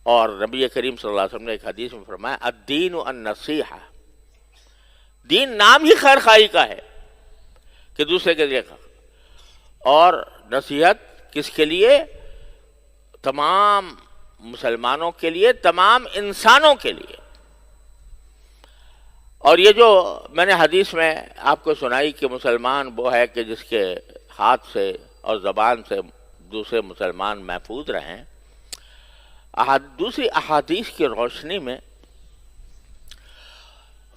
اور نبی کریم صلی اللہ علیہ وسلم نے ایک حدیث میں فرمایا الدین النصیحہ، دین نام ہی خیر خواہی کا ہے کہ دوسرے کے لیے، اور نصیحت کس کے لیے؟ تمام مسلمانوں کے لیے، تمام انسانوں کے لیے۔ اور یہ جو میں نے حدیث میں آپ کو سنائی کہ مسلمان وہ ہے کہ جس کے ہاتھ سے اور زبان سے دوسرے مسلمان محفوظ رہیں، دوسری احادیث کی روشنی میں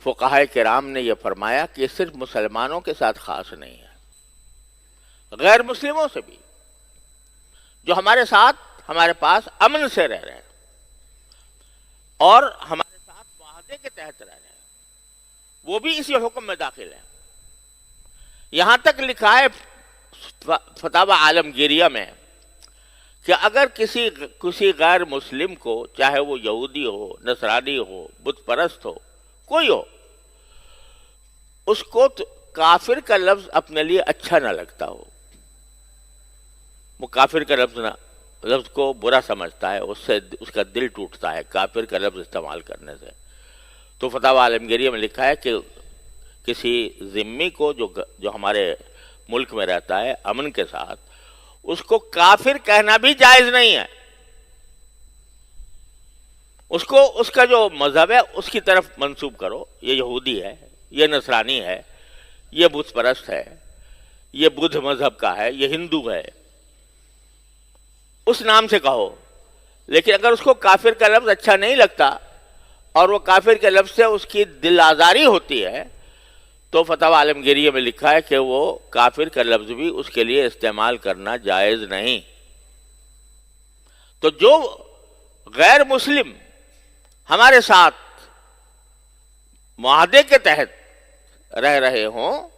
فقہائے کرام نے یہ فرمایا کہ صرف مسلمانوں کے ساتھ خاص نہیں ہے، غیر مسلموں سے بھی جو ہمارے ساتھ ہمارے پاس امن سے رہ رہے ہیں اور ہمارے ساتھ معاہدے کے تحت رہ رہے ہیں، وہ بھی اسی حکم میں داخل ہیں۔ یہاں تک لکھا ہے فتاوی عالمگیریہ میں کہ اگر کسی غیر مسلم کو، چاہے وہ یہودی ہو، نصرانی ہو، بت پرست ہو، کوئی ہو، اس کو کافر کا لفظ اپنے لیے اچھا نہ لگتا ہو، وہ کافر کا لفظ کو برا سمجھتا ہے، اس کا دل ٹوٹتا ہے کافر کا لفظ استعمال کرنے سے، تو فتاوی عالمگیریہ میں لکھا ہے کہ کسی ذمی کو جو ہمارے ملک میں رہتا ہے امن کے ساتھ، اس کو کافر کہنا بھی جائز نہیں ہے، اس کا جو مذہب ہے اس کی طرف منسوب کرو، یہ یہودی ہے، یہ نصرانی ہے، یہ بت پرست ہے، یہ بدھ مذہب کا ہے، یہ ہندو ہے، اس نام سے کہو۔ لیکن اگر اس کو کافر کا لفظ اچھا نہیں لگتا اور وہ کافر کے لفظ سے اس کی دل آزاری ہوتی ہے، تو فتاوی عالمگیریہ میں لکھا ہے کہ وہ کافر کا لفظ بھی اس کے لیے استعمال کرنا جائز نہیں۔ تو جو غیر مسلم ہمارے ساتھ معاہدے کے تحت رہ رہے ہوں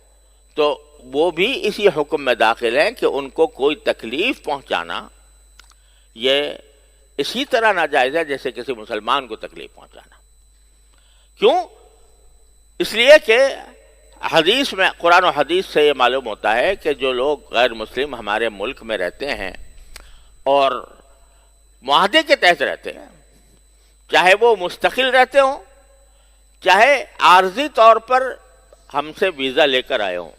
تو وہ بھی اسی حکم میں داخل ہیں کہ ان کو کوئی تکلیف پہنچانا یہ اسی طرح ناجائز ہے جیسے کسی مسلمان کو تکلیف پہنچانا۔ کیوں؟ اس لیے کہ حدیث میں، قرآن و حدیث سے یہ معلوم ہوتا ہے کہ جو لوگ غیر مسلم ہمارے ملک میں رہتے ہیں اور معاہدے کے تحت رہتے ہیں، چاہے وہ مستقل رہتے ہوں، چاہے عارضی طور پر ہم سے ویزا لے کر آئے ہوں،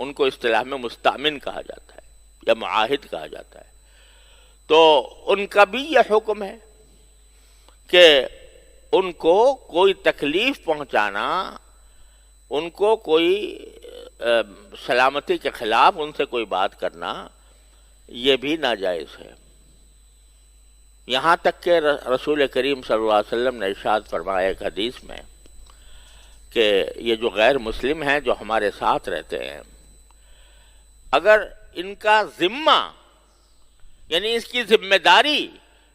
ان کو اصطلاح میں مستأمن کہا جاتا ہے یا معاہد کہا جاتا ہے، تو ان کا بھی یہ حکم ہے کہ ان کو کوئی تکلیف پہنچانا، ان کو کوئی سلامتی کے خلاف ان سے کوئی بات کرنا، یہ بھی ناجائز ہے۔ یہاں تک کہ رسول کریم صلی اللہ علیہ وسلم نے ارشاد فرمایا ایک حدیث میں کہ یہ جو غیر مسلم ہیں جو ہمارے ساتھ رہتے ہیں، اگر ان کا ذمہ، یعنی اس کی ذمہ داری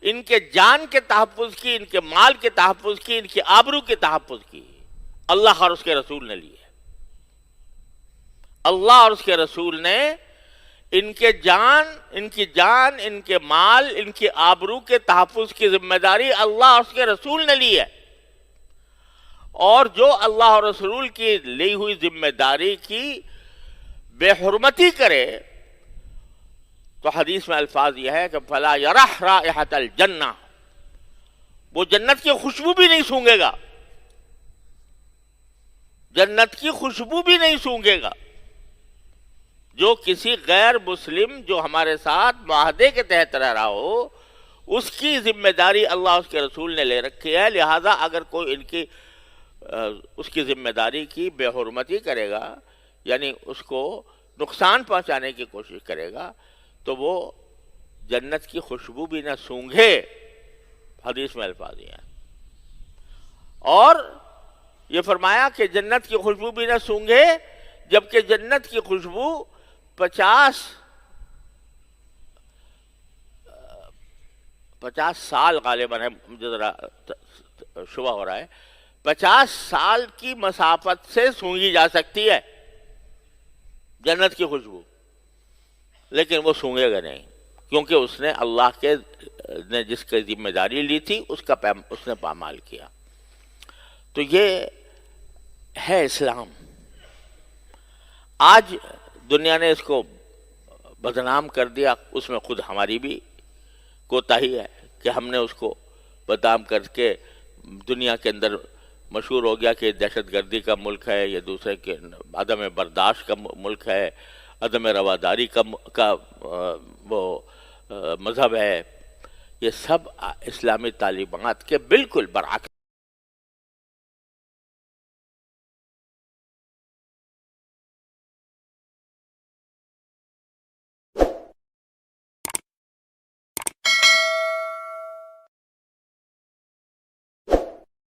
ان کے جان کے تحفظ کی، ان کے مال کے تحفظ کی، ان کی آبرو کے تحفظ کی اللہ اور اس کے رسول نے لی ہے، اللہ اور اس کے رسول نے ان کی جان، ان کے مال، ان کی آبرو کے تحفظ کی ذمہ داری اللہ اور اس کے رسول نے لی ہے، اور جو اللہ اور رسول کی لی ہوئی ذمہ داری کی بے حرمتی کرے تو حدیث میں الفاظ یہ ہے کہ فلا یرح رائحۃ الجنہ، وہ جنت کی خوشبو بھی نہیں سونگے گا، جنت کی خوشبو بھی نہیں سونگے گا۔ جو کسی غیر مسلم جو ہمارے ساتھ معاہدے کے تحت رہ رہا ہو، اس کی ذمہ داری اللہ اس کے رسول نے لے رکھی ہے، لہذا اگر کوئی اس کی ذمہ داری کی بے حرمتی کرے گا، یعنی اس کو نقصان پہنچانے کی کوشش کرے گا، تو وہ جنت کی خوشبو بھی نہ سونگھے، حدیث میں الفاظ یہ ہیں۔ اور یہ فرمایا کہ جنت کی خوشبو بھی نہ سونگھے، جبکہ جنت کی خوشبو 50 سال غالباً ہے، مجھے ذرا شبہ ہو رہا ہے، 50 سال کی مسافت سے سونگھی جا سکتی ہے جنت کی خوشبو، لیکن وہ سونگے گا نہیں، کیونکہ اس نے اللہ نے جس کی ذمہ داری لی تھی اس نے پامال کیا۔ تو یہ ہے اسلام۔ آج دنیا نے اس کو بدنام کر دیا، اس میں خود ہماری بھی کوتاہی ہے کہ ہم نے اس کو بدنام کر کے دنیا کے اندر مشہور ہو گیا کہ دہشت گردی کا ملک ہے، یہ دوسرے کے عدم برداشت کا ملک ہے، عدم رواداری کا وہ مذہب ہے. یہ سب اسلامی تعلیمات کے بالکل برعکس